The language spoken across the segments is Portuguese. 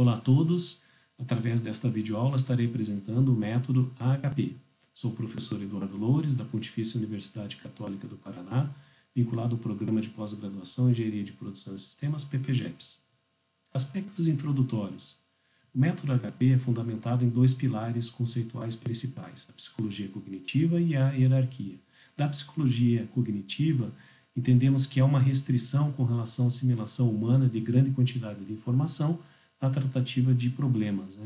Olá a todos, através desta videoaula estarei apresentando o método AHP. Sou o professor Eduardo Loures, da Pontifícia Universidade Católica do Paraná, vinculado ao Programa de Pós-Graduação em Engenharia de Produção e Sistemas, PPGEPS. Aspectos introdutórios. O método AHP é fundamentado em dois pilares conceituais principais, a psicologia cognitiva e a hierarquia. Da psicologia cognitiva, entendemos que é uma restrição com relação à assimilação humana de grande quantidade de informação na tratativa de problemas,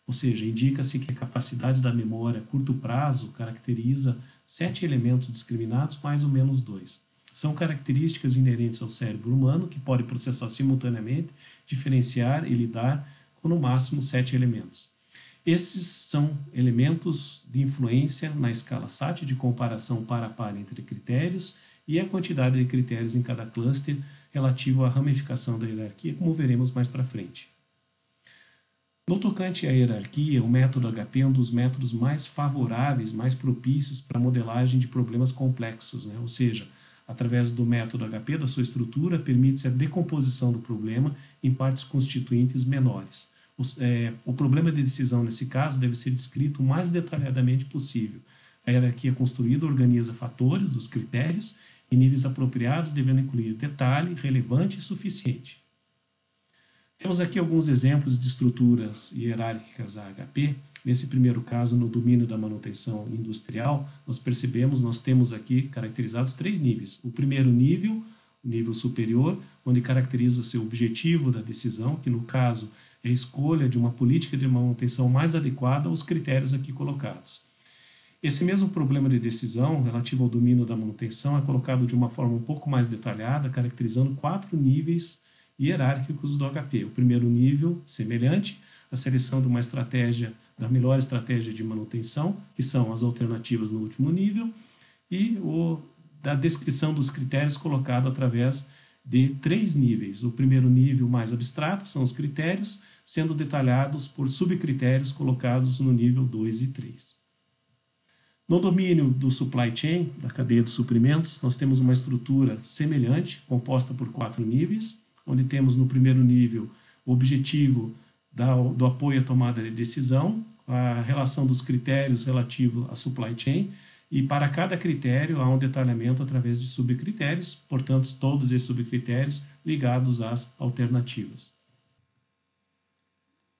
Ou seja, indica-se que a capacidade da memória a curto prazo caracteriza 7 elementos discriminados mais ou menos 2. São características inerentes ao cérebro humano que pode processar simultaneamente, diferenciar e lidar com no máximo 7 elementos. Esses são elementos de influência na escala SAT de comparação par a par entre critérios e a quantidade de critérios em cada cluster relativo à ramificação da hierarquia, como veremos mais para frente. No tocante à hierarquia, o método HP é um dos métodos mais favoráveis, mais propícios para a modelagem de problemas complexos, Ou seja, através do método HP, da sua estrutura, permite-se a decomposição do problema em partes constituintes menores. O problema de decisão, nesse caso, deve ser descrito o mais detalhadamente possível. A hierarquia construída organiza fatores, os critérios, em níveis apropriados, devendo incluir detalhe, relevante e suficiente. Temos aqui alguns exemplos de estruturas hierárquicas AHP. Nesse primeiro caso, no domínio da manutenção industrial, nós temos aqui caracterizados 3 níveis. O primeiro nível, o nível superior, onde caracteriza-se o objetivo da decisão, que no caso é a escolha de uma política de manutenção mais adequada aos critérios aqui colocados. Esse mesmo problema de decisão, relativo ao domínio da manutenção, é colocado de uma forma um pouco mais detalhada, caracterizando 4 níveis hierárquicos do HP. O primeiro nível, semelhante, a seleção de uma estratégia, da melhor estratégia de manutenção, que são as alternativas no último nível, e da descrição dos critérios colocado através de 3 níveis. O primeiro nível mais abstrato são os critérios, sendo detalhados por subcritérios colocados no nível 2 e 3. No domínio do supply chain, da cadeia de suprimentos, nós temos uma estrutura semelhante, composta por 4 níveis, onde temos no primeiro nível o objetivo do apoio à tomada de decisão, a relação dos critérios relativo à supply chain, e para cada critério há um detalhamento através de subcritérios, portanto, todos esses subcritérios ligados às alternativas.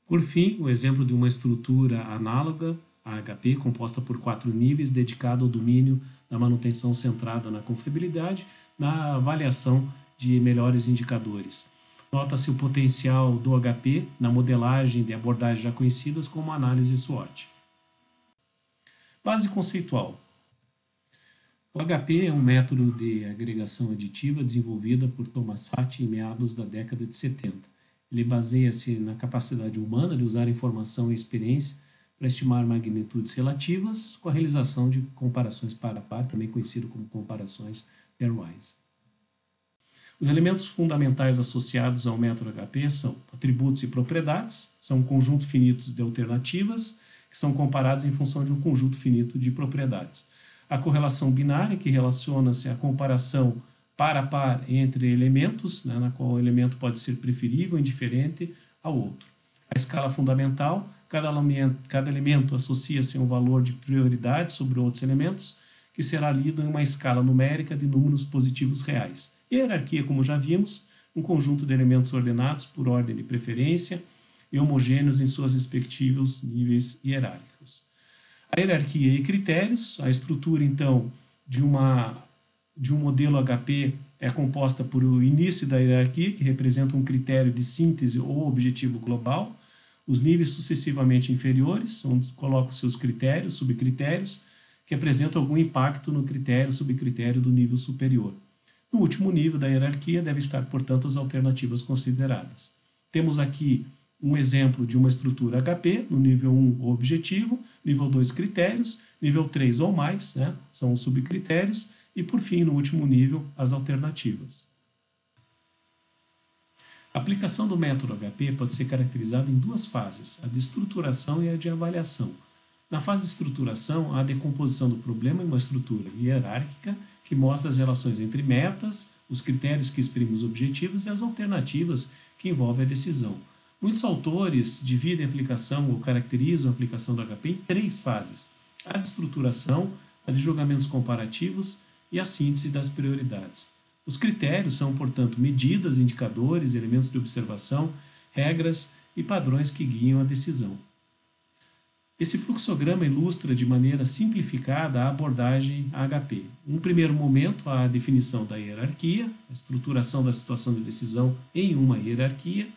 Por fim, o exemplo de uma estrutura análoga, a HP, composta por 4 níveis, dedicado ao domínio da manutenção centrada na confiabilidade, na avaliação de melhores indicadores. Nota-se o potencial do HP na modelagem de abordagens já conhecidas como análise SWOT. Base conceitual. O HP é um método de agregação aditiva desenvolvido por Thomas Sachs em meados da década de 70. Ele baseia-se na capacidade humana de usar informação e experiência para estimar magnitudes relativas com a realização de comparações par a par, também conhecido como comparações pairwise. Os elementos fundamentais associados ao método HP são atributos e propriedades, são um conjunto finito de alternativas que são comparados em função de um conjunto finito de propriedades. A correlação binária, que relaciona-se à comparação par a par entre elementos, na qual o elemento pode ser preferível ou indiferente ao outro. A escala fundamental, cada elemento associa-se a um valor de prioridade sobre outros elementos, que será lido em uma escala numérica de números positivos reais. E a hierarquia, como já vimos, um conjunto de elementos ordenados por ordem de preferência e homogêneos em seus respectivos níveis hierárquicos. A hierarquia e critérios, a estrutura, então, de um modelo HP é composta por o início da hierarquia, que representa um critério de síntese ou objetivo global, os níveis sucessivamente inferiores, onde colocam seus critérios, subcritérios, que apresentam algum impacto no critério, subcritério do nível superior. No último nível da hierarquia deve estar, portanto, as alternativas consideradas. Temos aqui um exemplo de uma estrutura HP, no nível 1, o objetivo, nível 2, critérios, nível 3 ou mais, são os subcritérios, e, por fim, no último nível, as alternativas. A aplicação do método HP pode ser caracterizada em 2 fases, a de estruturação e a de avaliação. Na fase de estruturação, há a decomposição do problema em uma estrutura hierárquica que mostra as relações entre metas, os critérios que exprimem os objetivos e as alternativas que envolvem a decisão. Muitos autores dividem a aplicação ou caracterizam a aplicação do HP em três fases: a de estruturação, a de julgamentos comparativos e a síntese das prioridades. Os critérios são, portanto, medidas, indicadores, elementos de observação, regras e padrões que guiam a decisão. Esse fluxograma ilustra de maneira simplificada a abordagem HP. Num primeiro momento, a definição da hierarquia, a estruturação da situação de decisão em uma hierarquia.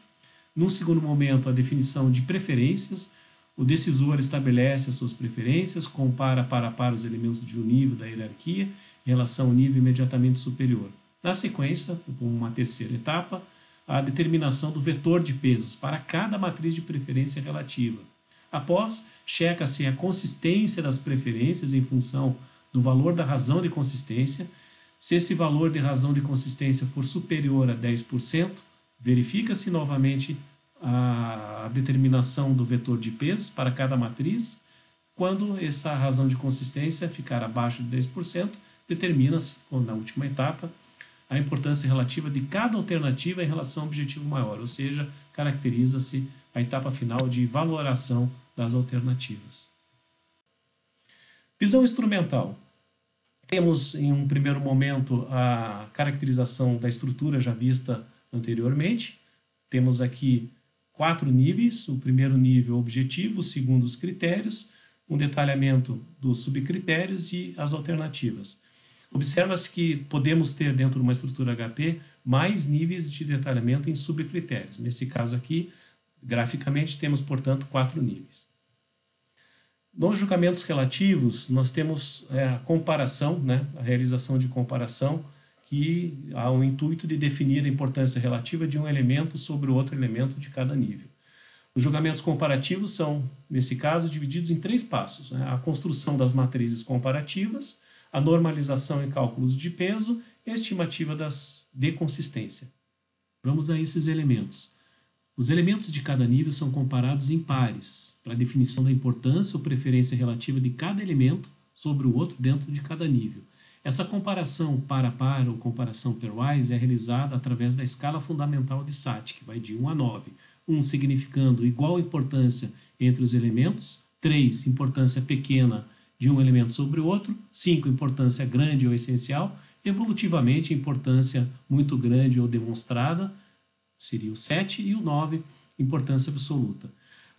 Num segundo momento, a definição de preferências. O decisor estabelece as suas preferências, compara para a par os elementos de um nível da hierarquia em relação ao nível imediatamente superior. Na sequência, como uma terceira etapa, a determinação do vetor de pesos para cada matriz de preferência relativa. Após, checa-se a consistência das preferências em função do valor da razão de consistência. Se esse valor de razão de consistência for superior a 10%, verifica-se novamente a determinação do vetor de pesos para cada matriz. Quando essa razão de consistência ficar abaixo de 10%, determina-se, na última etapa, a importância relativa de cada alternativa em relação ao objetivo maior, ou seja, caracteriza-se a etapa final de valoração das alternativas. Visão instrumental. Temos, em um primeiro momento, a caracterização da estrutura já vista anteriormente. Temos aqui 4 níveis: o primeiro nível objetivo, o segundo os critérios, um detalhamento dos subcritérios e as alternativas. Observa-se que podemos ter dentro de uma estrutura HP mais níveis de detalhamento em subcritérios. Nesse caso aqui, graficamente, temos, portanto, 4 níveis. Nos julgamentos relativos, nós temos a comparação, a realização de comparação, que há o intuito de definir a importância relativa de um elemento sobre o outro elemento de cada nível. Os julgamentos comparativos são, nesse caso, divididos em 3 passos: a construção das matrizes comparativas, a normalização e cálculos de peso e a estimativa de consistência. Vamos a esses elementos. Os elementos de cada nível são comparados em pares, para a definição da importância ou preferência relativa de cada elemento sobre o outro dentro de cada nível. Essa comparação par a par ou comparação pairwise é realizada através da escala fundamental de SAT, que vai de 1 a 9. 1 significando igual importância entre os elementos, 3, importância pequena de um elemento sobre o outro, 5, importância grande ou essencial, evolutivamente, importância muito grande ou demonstrada, seria o 7, e o 9, importância absoluta.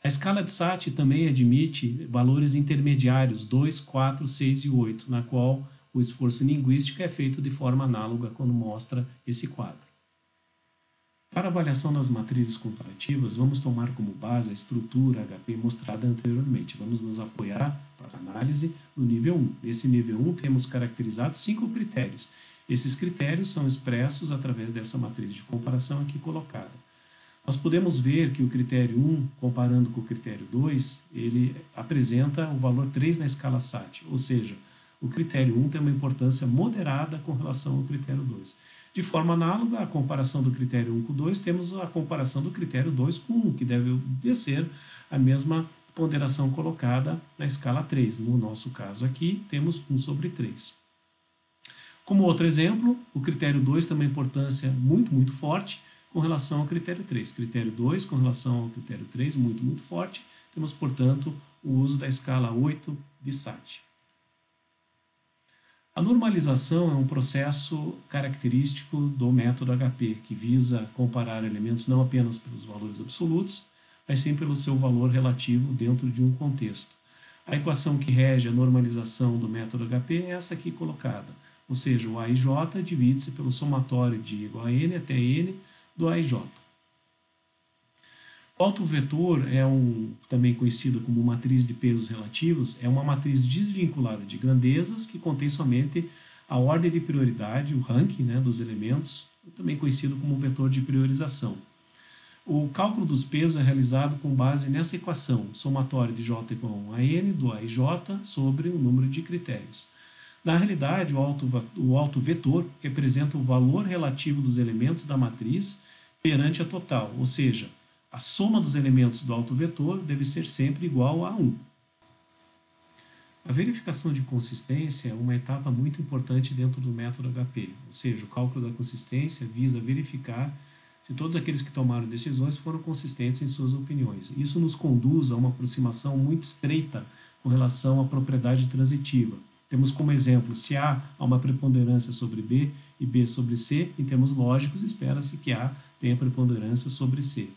A escala de SAT também admite valores intermediários 2, 4, 6 e 8, na qual o esforço linguístico é feito de forma análoga quando mostra esse quadro. Para avaliação das matrizes comparativas, vamos tomar como base a estrutura HP mostrada anteriormente. Vamos nos apoiar para análise no nível 1. Nesse nível 1 temos caracterizados 5 critérios. Esses critérios são expressos através dessa matriz de comparação aqui colocada. Nós podemos ver que o critério 1, comparando com o critério 2, ele apresenta o valor 3 na escala SAT, ou seja, o critério 1 tem uma importância moderada com relação ao critério 2. De forma análoga, a comparação do critério 1 com o 2, temos a comparação do critério 2 com 1, que deve obedecer a mesma ponderação colocada na escala 3. No nosso caso aqui, temos 1 sobre 3. Como outro exemplo, o critério 2 tem uma importância muito forte com relação ao critério 3. Critério 2 com relação ao critério 3, muito forte. Temos, portanto, o uso da escala 8 de SAT. A normalização é um processo característico do método HP, que visa comparar elementos não apenas pelos valores absolutos, mas sim pelo seu valor relativo dentro de um contexto. A equação que rege a normalização do método HP é essa aqui colocada, ou seja, o AIJ divide-se pelo somatório de igual a n até n do AIJ. O autovetor também conhecido como matriz de pesos relativos, é uma matriz desvinculada de grandezas que contém somente a ordem de prioridade, o ranking dos elementos, também conhecido como vetor de priorização. O cálculo dos pesos é realizado com base nessa equação, somatório de j igual a n do AIJ sobre o número de critérios. Na realidade, o autovetor representa o valor relativo dos elementos da matriz perante a total, ou seja, a soma dos elementos do autovetor deve ser sempre igual a 1. A verificação de consistência é uma etapa muito importante dentro do método HP, ou seja, o cálculo da consistência visa verificar se todos aqueles que tomaram decisões foram consistentes em suas opiniões. Isso nos conduz a uma aproximação muito estreita com relação à propriedade transitiva. Temos como exemplo, se A há uma preponderância sobre B e B sobre C, em termos lógicos, espera-se que A tenha preponderância sobre C.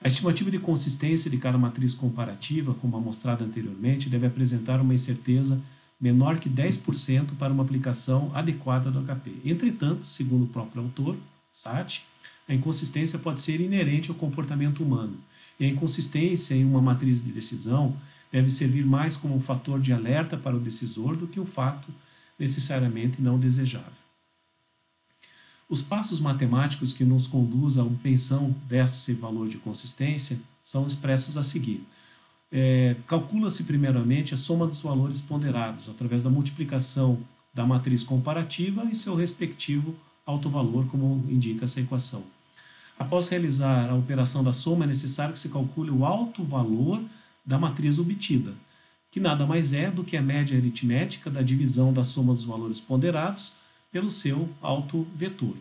A estimativa de consistência de cada matriz comparativa, como amostrado anteriormente, deve apresentar uma incerteza menor que 10% para uma aplicação adequada do HP. Entretanto, segundo o próprio autor, Sati, a inconsistência pode ser inerente ao comportamento humano, e a inconsistência em uma matriz de decisão deve servir mais como um fator de alerta para o decisor do que um fato necessariamente não desejável. Os passos matemáticos que nos conduzem à obtenção desse valor de consistência são expressos a seguir. Calcula-se primeiramente a soma dos valores ponderados através da multiplicação da matriz comparativa e seu respectivo autovalor, como indica essa equação. Após realizar a operação da soma, é necessário que se calcule o autovalor da matriz obtida, que nada mais é do que a média aritmética da divisão da soma dos valores ponderados pelo seu autovetor.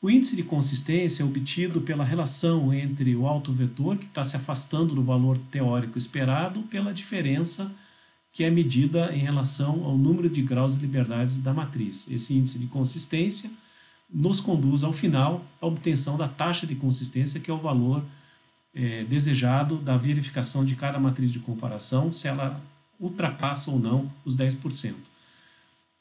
O índice de consistência é obtido pela relação entre o autovetor, que está se afastando do valor teórico esperado, pela diferença que é medida em relação ao número de graus de liberdades da matriz. Esse índice de consistência nos conduz, ao final, à obtenção da taxa de consistência, que é o valor desejado da verificação de cada matriz de comparação, se ela ultrapassa ou não os 10%.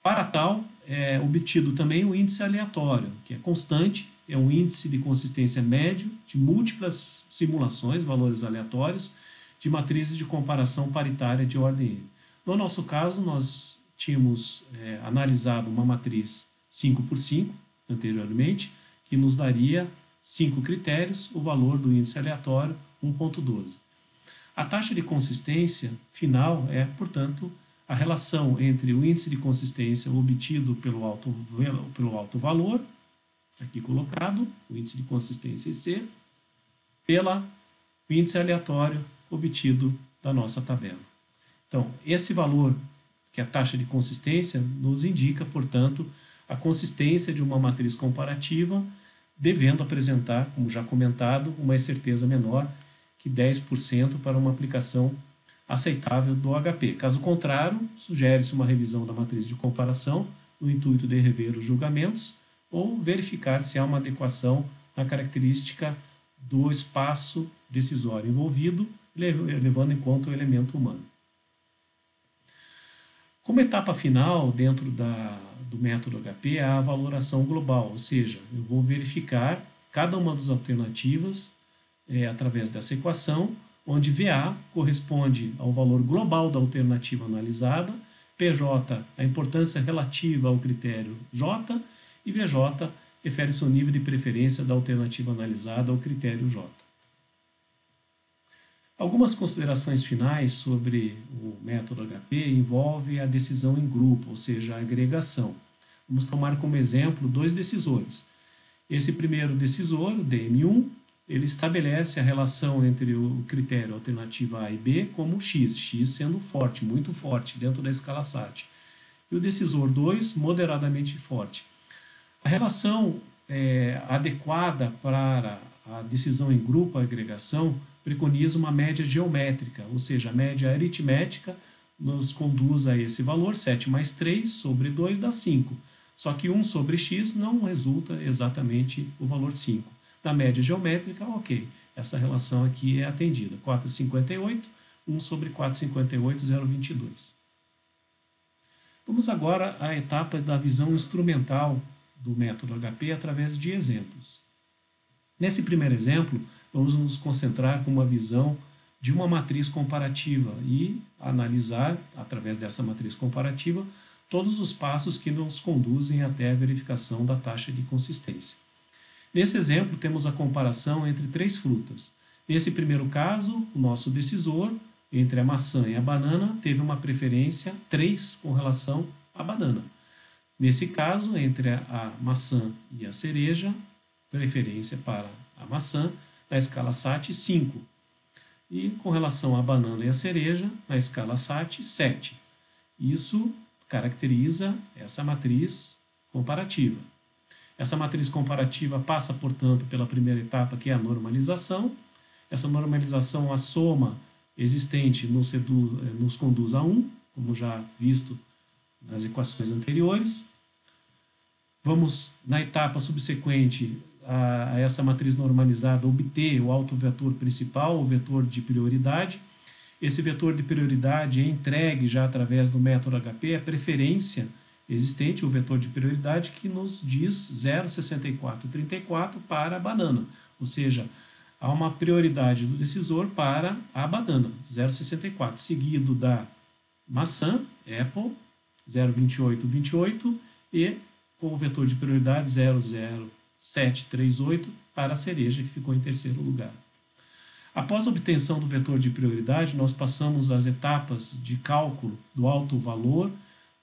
Para tal, é obtido também o índice aleatório, que é constante, é um índice de consistência médio de múltiplas simulações, valores aleatórios, de matrizes de comparação paritária de ordem N. No nosso caso, nós tínhamos analisado uma matriz 5x5 anteriormente, que nos daria 5 critérios, o valor do índice aleatório 1,12. A taxa de consistência final é, portanto, a relação entre o índice de consistência obtido pelo alto valor, aqui colocado, o índice de consistência IC, pelo índice aleatório obtido da nossa tabela. Então, esse valor, que é a taxa de consistência, nos indica, portanto, a consistência de uma matriz comparativa, devendo apresentar, como já comentado, uma incerteza menor que 10% para uma aplicação aceitável do HP. Caso contrário, sugere-se uma revisão da matriz de comparação no intuito de rever os julgamentos ou verificar se há uma adequação na característica do espaço decisório envolvido, levando em conta o elemento humano. Como etapa final, dentro do método HP, há a valoração global, ou seja, eu vou verificar cada uma das alternativas através dessa equação, onde VA corresponde ao valor global da alternativa analisada, PJ a importância relativa ao critério J e VJ refere-se ao nível de preferência da alternativa analisada ao critério J. Algumas considerações finais sobre o método HP envolvem a decisão em grupo, ou seja, a agregação. Vamos tomar como exemplo dois decisores. Esse primeiro decisor, o DM1, ele estabelece a relação entre o critério alternativa A e B como x sendo forte, muito forte, dentro da escala SAT. E o decisor 2, moderadamente forte. A relação adequada para a decisão em grupo, a agregação, preconiza uma média geométrica, ou seja, a média aritmética nos conduz a esse valor, 7 mais 3 sobre 2 dá 5. Só que 1 sobre x não resulta exatamente o valor 5. Na média geométrica, ok, essa relação aqui é atendida. 4,58, 1 sobre 4,58, 0,22. Vamos agora à etapa da visão instrumental do método HP através de exemplos. Nesse primeiro exemplo, vamos nos concentrar com uma visão de uma matriz comparativa e analisar, através dessa matriz comparativa, todos os passos que nos conduzem até a verificação da taxa de consistência. Nesse exemplo, temos a comparação entre 3 frutas. Nesse primeiro caso, o nosso decisor, entre a maçã e a banana, teve uma preferência 3 com relação à banana. Nesse caso, entre a maçã e a cereja, preferência para a maçã, na escala SAT, 5. E com relação à banana e à cereja, na escala SAT, 7. Isso caracteriza essa matriz comparativa. Essa matriz comparativa passa, portanto, pela primeira etapa, que é a normalização. Essa normalização, a soma existente nos conduz a 1, como já visto nas equações anteriores. Vamos, na etapa subsequente a essa matriz normalizada, obter o autovetor principal, o vetor de prioridade. Esse vetor de prioridade é entregue já através do método HP, a preferência existente, o vetor de prioridade, que nos diz 0,6434 para a banana, ou seja, há uma prioridade do decisor para a banana, 0,64, seguido da maçã, Apple, 0,2828, e com o vetor de prioridade 0,0738 para a cereja, que ficou em terceiro lugar. Após a obtenção do vetor de prioridade, nós passamos às etapas de cálculo do alto valor,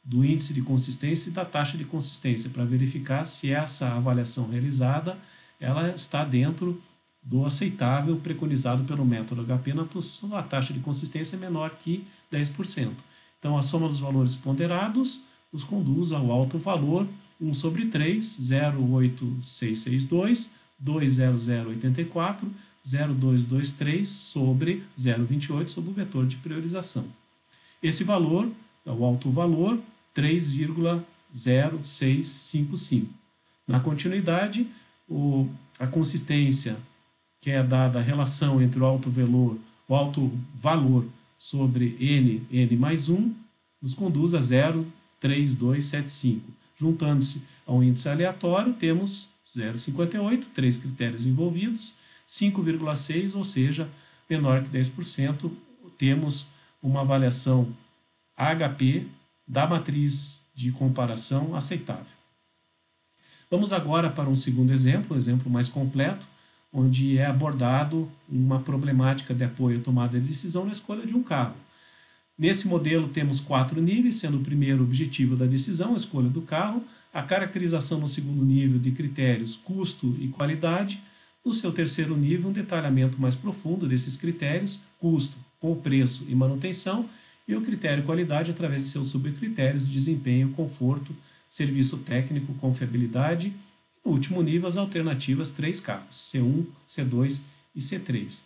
do índice de consistência e da taxa de consistência, para verificar se essa avaliação realizada ela está dentro do aceitável preconizado pelo método HP na sua taxa de consistência menor que 10%. Então, a soma dos valores ponderados nos conduz ao alto valor 1 sobre 3, 0,8662, 20084, 0,223 sobre 0,28 sobre o vetor de priorização. Esse valor é o alto valor 3,0655. Na continuidade, a consistência, que é dada a relação entre o alto valor sobre n mais 1, nos conduz a 0,3275. Juntando-se ao índice aleatório, temos 0,58, 3 critérios envolvidos, 5,6, ou seja, menor que 10%, temos uma avaliação HP da matriz de comparação aceitável. Vamos agora para um segundo exemplo, um exemplo mais completo, onde é abordado uma problemática de apoio à tomada de decisão na escolha de um carro. Nesse modelo temos 4 níveis, sendo o primeiro objetivo da decisão, a escolha do carro, a caracterização no segundo nível de critérios custo e qualidade, no seu terceiro nível um detalhamento mais profundo desses critérios, custo com o preço e manutenção, e o critério qualidade através de seus subcritérios de desempenho, conforto, serviço técnico, confiabilidade, e no último nível as alternativas 3 carros, C1, C2 e C3.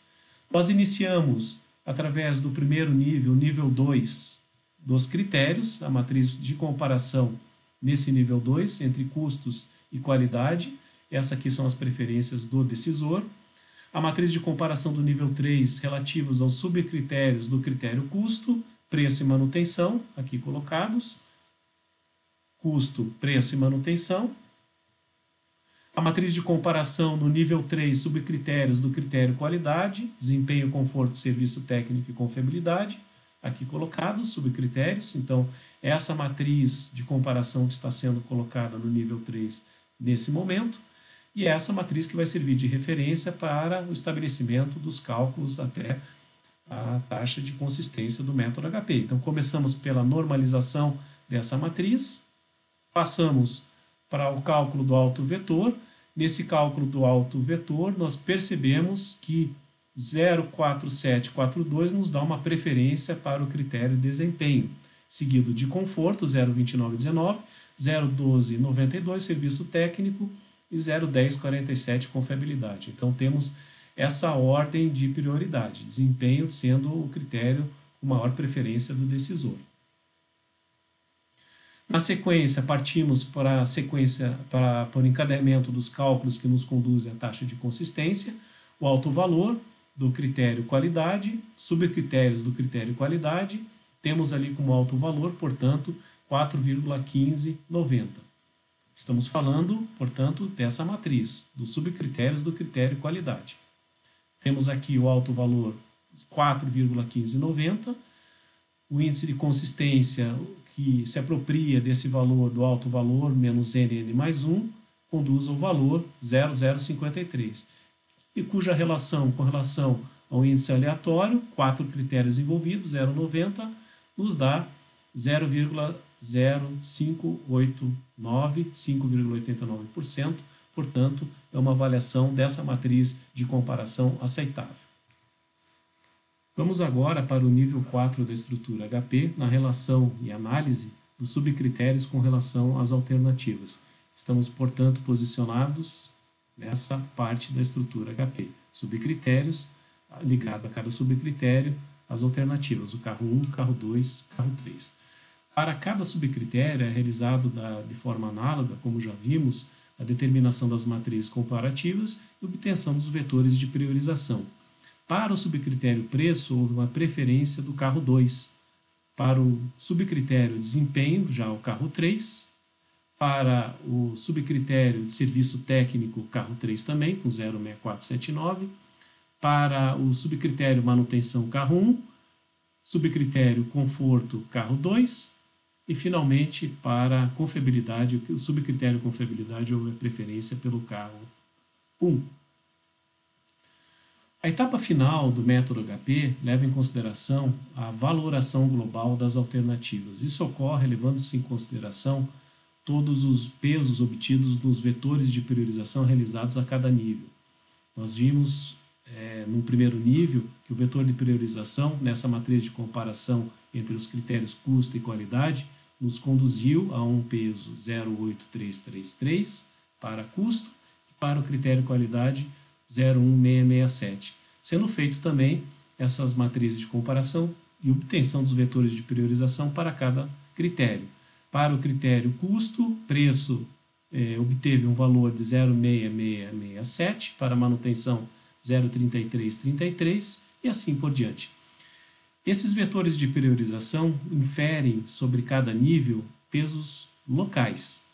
Nós iniciamos através do primeiro nível, nível 2 dos critérios, a matriz de comparação nesse nível 2 entre custos e qualidade. Essa aqui são as preferências do decisor. A matriz de comparação do nível 3 relativos aos subcritérios do critério custo, preço e manutenção, aqui colocados. Custo, preço e manutenção. A matriz de comparação no nível 3, subcritérios do critério qualidade, desempenho, conforto, serviço técnico e confiabilidade, aqui colocados, subcritérios. Então, essa matriz de comparação que está sendo colocada no nível 3 nesse momento, e essa matriz que vai servir de referência para o estabelecimento dos cálculos até a taxa de consistência do método HP. Então, começamos pela normalização dessa matriz, passamos para o cálculo do alto vetor. Nesse cálculo do alto vetor, nós percebemos que 0,4742 nos dá uma preferência para o critério desempenho, seguido de conforto, 0,2919, 0,1292, serviço técnico, e 0,1047, confiabilidade. Então, temos essa ordem de prioridade, desempenho sendo o critério com maior preferência do decisor. Na sequência, partimos para a sequência para o encadeamento dos cálculos que nos conduzem à taxa de consistência, o alto valor do critério qualidade, subcritérios do critério qualidade, temos ali como alto valor, portanto, 4,1590. Estamos falando, portanto, dessa matriz, dos subcritérios do critério qualidade. Temos aqui o alto valor 4,1590, o índice de consistência que se apropria desse valor do alto valor menos nn mais 1, conduz ao valor 0,053, e cuja relação com relação ao índice aleatório, 4 critérios envolvidos, 0,90, nos dá 0,0589, 5,89%, portanto, é uma avaliação dessa matriz de comparação aceitável. Vamos agora para o nível 4 da estrutura HP, na relação e análise dos subcritérios com relação às alternativas. Estamos, portanto, posicionados nessa parte da estrutura HP. Subcritérios, ligado a cada subcritério, as alternativas, o carro 1, carro 2, carro 3. Para cada subcritério é realizado de forma análoga, como já vimos, a determinação das matrizes comparativas e obtenção dos vetores de priorização. Para o subcritério preço, houve uma preferência do carro 2. Para o subcritério desempenho, já o carro 3. Para o subcritério de serviço técnico, carro 3 também, com 06479. Para o subcritério manutenção, carro 1. Subcritério conforto, carro 2. E, finalmente, para confiabilidade, o subcritério confiabilidade houve a preferência pelo carro 1. A etapa final do método HP leva em consideração a valoração global das alternativas. Isso ocorre levando-se em consideração todos os pesos obtidos nos vetores de priorização realizados a cada nível. Nós vimos, no primeiro nível, que o vetor de priorização, nessa matriz de comparação entre os critérios custo e qualidade, nos conduziu a um peso 08333 para custo e para o critério qualidade 01667, sendo feito também essas matrizes de comparação e obtenção dos vetores de priorização para cada critério. Para o critério custo, preço obteve um valor de 06667, para manutenção 03333 e assim por diante. Esses vetores de priorização inferem sobre cada nível pesos locais.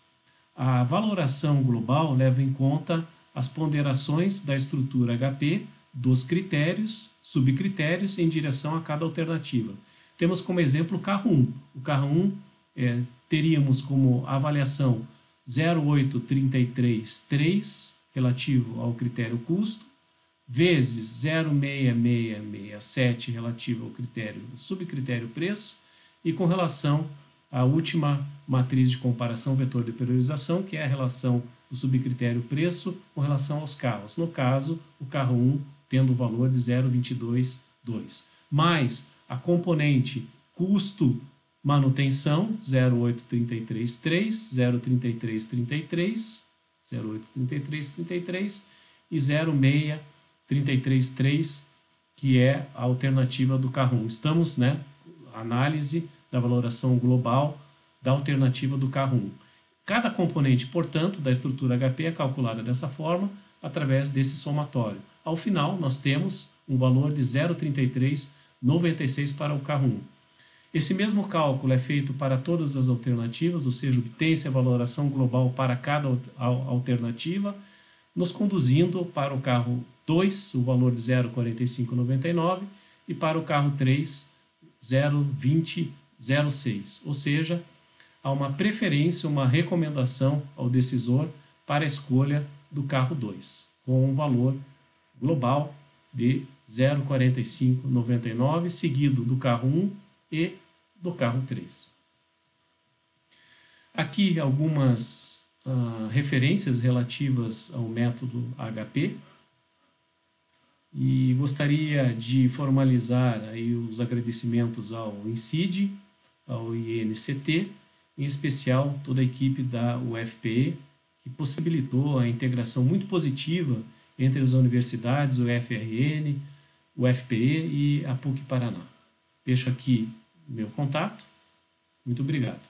A valoração global leva em conta as ponderações da estrutura HP dos critérios, subcritérios em direção a cada alternativa. Temos como exemplo o carro 1. O carro 1 teríamos como avaliação 08333 relativo ao critério custo, vezes 06667 relativo ao subcritério preço, e com relação à última matriz de comparação vetor de priorização, que é a relação do subcritério preço com relação aos carros. No caso, o carro 1 tendo o valor de 0,222, mais a componente custo manutenção 08333, 03333, 08333 e 06333, que é a alternativa do carro 1. Estamos, análise da valoração global da alternativa do carro 1. Cada componente, portanto, da estrutura HP é calculada dessa forma, através desse somatório. Ao final, nós temos um valor de 0,3396 para o carro 1. Esse mesmo cálculo é feito para todas as alternativas, ou seja, obtém-se a valoração global para cada alternativa, nos conduzindo para o carro 2, o valor de 0,4599, e para o carro 3, 0,2006. Ou seja, há uma preferência, uma recomendação ao decisor para a escolha do carro 2, com um valor global de 0,4599, seguido do carro 1 e do carro 3. Aqui algumas referências relativas ao método HP, e gostaria de formalizar aí os agradecimentos ao INCIDE, ao INCT, em especial toda a equipe da UFPE, que possibilitou a integração muito positiva entre as universidades, o UFRN, o UFPE e a PUC Paraná. Deixo aqui meu contato. Muito obrigado.